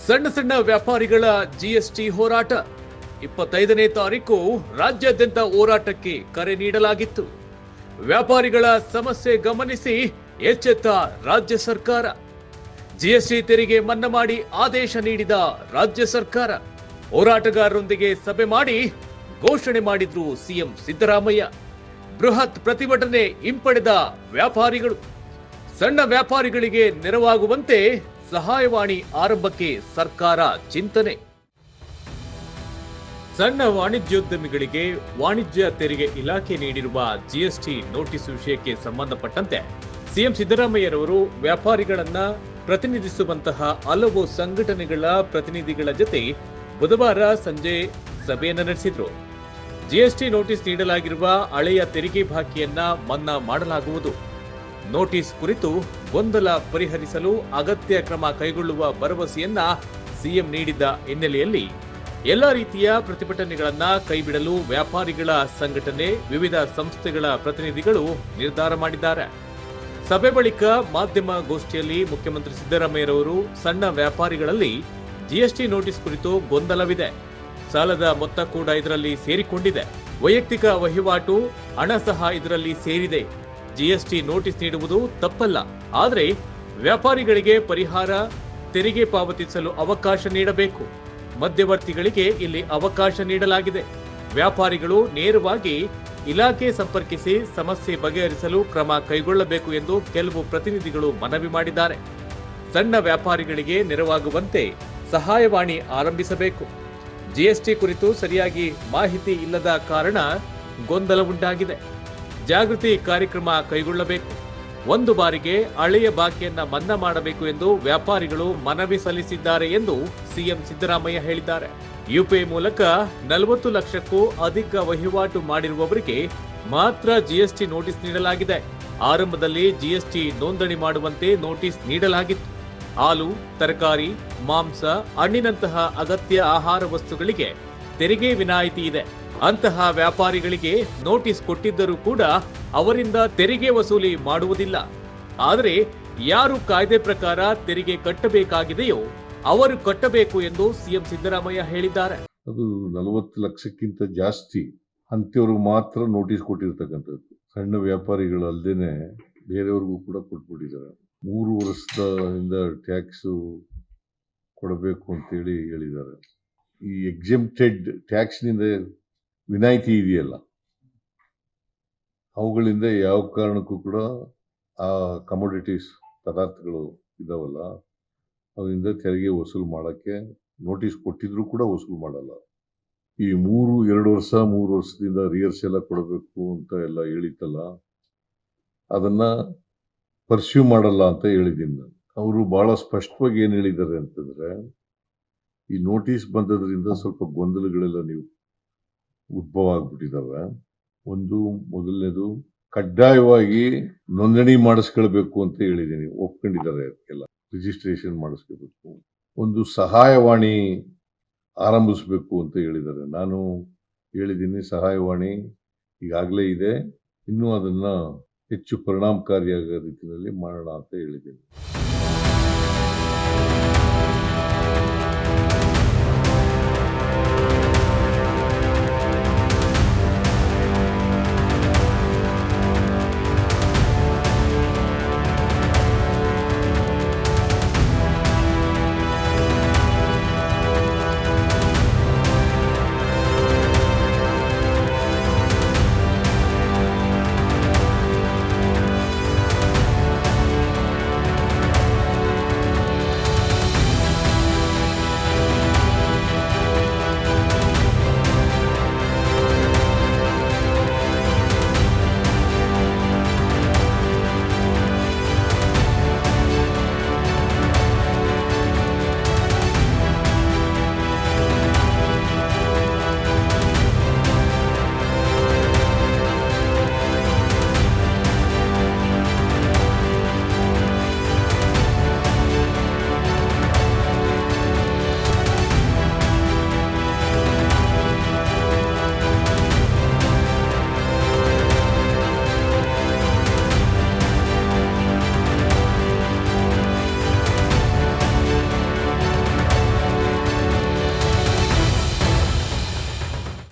ಸಣ್ಣ ಸಣ್ಣ ವ್ಯಾಪಾರಿಗಳ ಜಿಎಸ್ಟಿ ಹೋರಾಟ 25ನೇ ತಾರೀಕು ರಾಜ್ಯಾದ್ಯಂತ ಹೋರಾಟಕ್ಕೆ ಕರೆ ನೀಡಲಾಗಿತ್ತು. ವ್ಯಾಪಾರಿಗಳ ಸಮಸ್ಯೆ ಗಮನಿಸಿ ಎಚ್ಚೆತ್ತ ರಾಜ್ಯ ಸರ್ಕಾರ. ಜಿಎಸ್ಟಿ ತೆರಿಗೆ ಮನ್ನಾ ಮಾಡಿ ಆದೇಶ ನೀಡಿದ ರಾಜ್ಯ ಸರ್ಕಾರ. ಹೋರಾಟಗಾರರೊಂದಿಗೆ ಸಭೆ ಮಾಡಿ ಘೋಷಣೆ ಮಾಡಿದ್ರು ಸಿಎಂ ಸಿದ್ದರಾಮಯ್ಯ. ಬೃಹತ್ ಪ್ರತಿಭಟನೆ ಹಿಂಪಡೆದ ವ್ಯಾಪಾರಿಗಳು. ಸಣ್ಣ ವ್ಯಾಪಾರಿಗಳಿಗೆ ನೆರವಾಗುವಂತೆ ಸಹಾಯವಾಣಿ ಆರಂಭಕ್ಕೆ ಸರ್ಕಾರ ಚಿಂತನೆ. ಸಣ್ಣ ವಾಣಿಜ್ಯೋದ್ಯಮಿಗಳಿಗೆ ವಾಣಿಜ್ಯ ತೆರಿಗೆ ಇಲಾಖೆ ನೀಡಿರುವ ಜಿಎಸ್ಟಿ ನೋಟಿಸ್ ವಿಷಯಕ್ಕೆ ಸಂಬಂಧಪಟ್ಟಂತೆ ಸಿಎಂ ಸಿದ್ದರಾಮಯ್ಯರವರು ವ್ಯಾಪಾರಿಗಳನ್ನ ಪ್ರತಿನಿಧಿಸುವಂತಹ ಹಲವು ಸಂಘಟನೆಗಳ ಪ್ರತಿನಿಧಿಗಳ ಜೊತೆ ಬುಧವಾರ ಸಂಜೆ ಸಭೆಯನ್ನು ನಡೆಸಿದ್ರು. ಜಿಎಸ್ಟಿ ನೋಟಿಸ್ ನೀಡಲಾಗಿರುವ ಹಳೆಯ ತೆರಿಗೆ ಬಾಕಿಯನ್ನ ಮನ್ನಾ ಮಾಡಲಾಗುವುದು. ನೋಟಿಸ್ ಕುರಿತು ಗೊಂದಲ ಪರಿಹರಿಸಲು ಅಗತ್ಯ ಕ್ರಮ ಕೈಗೊಳ್ಳುವ ಭರವಸೆಯನ್ನ ಸಿಎಂ ನೀಡಿದ್ದ ಹಿನ್ನೆಲೆಯಲ್ಲಿ ಎಲ್ಲ ರೀತಿಯ ಪ್ರತಿಭಟನೆಗಳನ್ನ ಕೈಬಿಡಲು ವ್ಯಾಪಾರಿಗಳ ಸಂಘಟನೆ, ವಿವಿಧ ಸಂಸ್ಥೆಗಳ ಪ್ರತಿನಿಧಿಗಳು ನಿರ್ಧಾರ ಮಾಡಿದ್ದಾರೆ. ಸಭೆ ಬಳಿಕ ಮಾಧ್ಯಮ ಗೋಷ್ಠಿಯಲ್ಲಿ ಮುಖ್ಯಮಂತ್ರಿ ಸಿದ್ದರಾಮಯ್ಯರವರು ಸಣ್ಣ ವ್ಯಾಪಾರಿಗಳಲ್ಲಿ ಜಿಎಸ್ಟಿ ನೋಟಿಸ್ ಕುರಿತು ಗೊಂದಲವಿದೆ, ಸಾಲದ ಮೊತ್ತ ಕೂಡ ಇದರಲ್ಲಿ ಸೇರಿಕೊಂಡಿದೆ, ವೈಯಕ್ತಿಕ ವಹಿವಾಟು ಹಣ ಸಹ ಇದರಲ್ಲಿ ಸೇರಿದೆ, ಜಿಎಸ್ಟಿ ನೋಟಿಸ್ ನೀಡುವುದು ತಪ್ಪಲ್ಲ, ಆದರೆ ವ್ಯಾಪಾರಿಗಳಿಗೆ ಪರಿಹಾರ ತೆರಿಗೆ ಪಾವತಿಸಲು ಅವಕಾಶ ನೀಡಬೇಕು. ಮಧ್ಯವರ್ತಿಗಳಿಗೆ ಇಲ್ಲಿ ಅವಕಾಶ ನೀಡಲಾಗಿದೆ. ವ್ಯಾಪಾರಿಗಳು ನೇರವಾಗಿ ಇಲಾಖೆ ಸಂಪರ್ಕಿಸಿ ಸಮಸ್ಯೆ ಬಗೆಹರಿಸಲು ಕ್ರಮ ಕೈಗೊಳ್ಳಬೇಕು ಎಂದು ಕೆಲವು ಪ್ರತಿನಿಧಿಗಳು ಮನವಿ ಮಾಡಿದ್ದಾರೆ. ಸಣ್ಣ ವ್ಯಾಪಾರಿಗಳಿಗೆ ನೆರವಾಗುವಂತೆ ಸಹಾಯವಾಣಿ ಆರಂಭಿಸಬೇಕು. ಜಿಎಸ್ಟಿ ಕುರಿತು ಸರಿಯಾಗಿ ಮಾಹಿತಿ ಇಲ್ಲದ ಕಾರಣ ಗೊಂದಲ ಉಂಟಾಗಿದೆ. ಜಾಗೃತಿ ಕಾರ್ಯಕ್ರಮ ಕೈಗೊಳ್ಳಬೇಕು. ಒಂದು ಬಾರಿಗೆ ಹಳೆಯ ಬಾಕಿಯನ್ನ ಮನ್ನಾ ಮಾಡಬೇಕು ಎಂದು ವ್ಯಾಪಾರಿಗಳು ಮನವಿ ಸಲ್ಲಿಸಿದ್ದಾರೆ ಎಂದು ಸಿಎಂ ಸಿದ್ದರಾಮಯ್ಯ ಹೇಳಿದ್ದಾರೆ. ಯುಪಿಐ ಮೂಲಕ 40 ಲಕ್ಷಕ್ಕೂ ಅಧಿಕ ವಹಿವಾಟು ಮಾಡಿರುವವರಿಗೆ ಮಾತ್ರ ಜಿಎಸ್ಟಿ ನೋಟಿಸ್ ನೀಡಲಾಗಿದೆ. ಆರಂಭದಲ್ಲಿ ಜಿಎಸ್ಟಿ ನೋಂದಣಿ ಮಾಡುವಂತೆ ನೋಟಿಸ್ ನೀಡಲಾಗಿತ್ತು. ಹಾಲು, ತರಕಾರಿ, ಮಾಂಸ, ಹಣ್ಣಿನಂತಹ ಅಗತ್ಯ ಆಹಾರ ವಸ್ತುಗಳಿಗೆ ತೆರಿಗೆ ವಿನಾಯಿತಿ ಇದೆ. ಅಂತಹ ವ್ಯಾಪಾರಿಗಳಿಗೆ ನೋಟಿಸ್ ಕೊಟ್ಟಿದ್ದರೂ ಕೂಡ ಅವರಿಂದ ತೆರಿಗೆ ವಸೂಲಿ ಮಾಡುವುದಿಲ್ಲ. ಆದರೆ ಯಾರು ಕಾಯ್ದೆ ಪ್ರಕಾರ ತೆರಿಗೆ ಕಟ್ಟಬೇಕಾಗಿದೆಯೋ ಅವರು ಕಟ್ಟಬೇಕು ಎಂದು ಸಿಎಂ ಸಿದ್ದರಾಮಯ್ಯ ಹೇಳಿದ್ದಾರೆ. ಅದು 40 ಲಕ್ಷಕ್ಕಿಂತ ಜಾಸ್ತಿ ಅಂತ್ಯವ್ರಿಗೆ ಮಾತ್ರ ನೋಟಿಸ್ ಕೊಟ್ಟಿರ್ತಕ್ಕಂಥದ್ದು. ಸಣ್ಣ ವ್ಯಾಪಾರಿಗಳು ಅಲ್ಲದೇನೆ ಬೇರೆಯವ್ರಿಗೂ ಕೂಡ ಕೊಟ್ಬಿಟ್ಟಿದ್ದಾರೆ. 3 ವರ್ಷದಿಂದ ಟ್ಯಾಕ್ಸ್ ಕೊಡಬೇಕು ಅಂತೇಳಿ ಹೇಳಿದ್ದಾರೆ. ಈ ಎಕ್ಸೆಂಪ್ಟೆಡ್ ಟ್ಯಾಕ್ಸ್ನಿಂದ ವಿನಾಯಿತಿ ಇದೆಯಲ್ಲ, ಅವುಗಳಿಂದ ಯಾವ ಕಾರಣಕ್ಕೂ ಕೂಡ ಆ ಕಮೋಡಿಟೀಸ್ ಪದಾರ್ಥಗಳು ಇದಾವಲ್ಲ ಅದರಿಂದ ತೆರಿಗೆ ವಸೂಲು ಮಾಡೋಕ್ಕೆ ನೋಟಿಸ್ ಕೊಟ್ಟಿದ್ರು ಕೂಡ ವಸೂಲು ಮಾಡಲ್ಲ. ಈ 2 ವರ್ಷದಿಂದ ರಿಯರ್ಸ್ ಎಲ್ಲ ಕೊಡಬೇಕು ಅಂತ ಎಲ್ಲ ಹೇಳಿತ್ತಲ್ಲ, ಅದನ್ನ ಪರ್ಸ್ಯೂ ಮಾಡಲ್ಲ ಅಂತ ಹೇಳಿದ್ದೀನಿ ನಾನು. ಅವರು ಬಹಳ ಸ್ಪಷ್ಟವಾಗಿ ಏನು ಹೇಳಿದ್ದಾರೆ ಅಂತಂದ್ರೆ, ಈ ನೋಟಿಸ್ ಬಂದದ್ರಿಂದ ಸ್ವಲ್ಪ ಗೊಂದಲಗಳೆಲ್ಲ ನೀವು ಉದ್ಭವ ಆಗ್ಬಿಟ್ಟಿದ್ದಾವೆ. ಮೊದಲನೇದು ಕಡ್ಡಾಯವಾಗಿ ನೋಂದಣಿ ಮಾಡಿಸ್ಕೊಳ್ಬೇಕು ಅಂತ ಹೇಳಿದ್ದೀನಿ, ಒಪ್ಕೊಂಡಿದ್ದಾರೆ. ಎಲ್ಲ ರಿಜಿಸ್ಟ್ರೇಷನ್ ಮಾಡಿಸ್ಕೋಬೇಕು. ಒಂದು ಸಹಾಯವಾಣಿ ಆರಂಭಿಸಬೇಕು ಅಂತ ಹೇಳಿದ್ದಾರೆ. ನಾನು ಹೇಳಿದ್ದೀನಿ ಸಹಾಯವಾಣಿ ಈಗಾಗಲೇ ಇದೆ, ಇನ್ನೂ ಅದನ್ನ ಹೆಚ್ಚು ಪರಿಣಾಮಕಾರಿಯಾದ ರೀತಿಯಲ್ಲಿ ಮಾಡೋಣ ಅಂತ ಹೇಳಿದ್ದೀನಿ.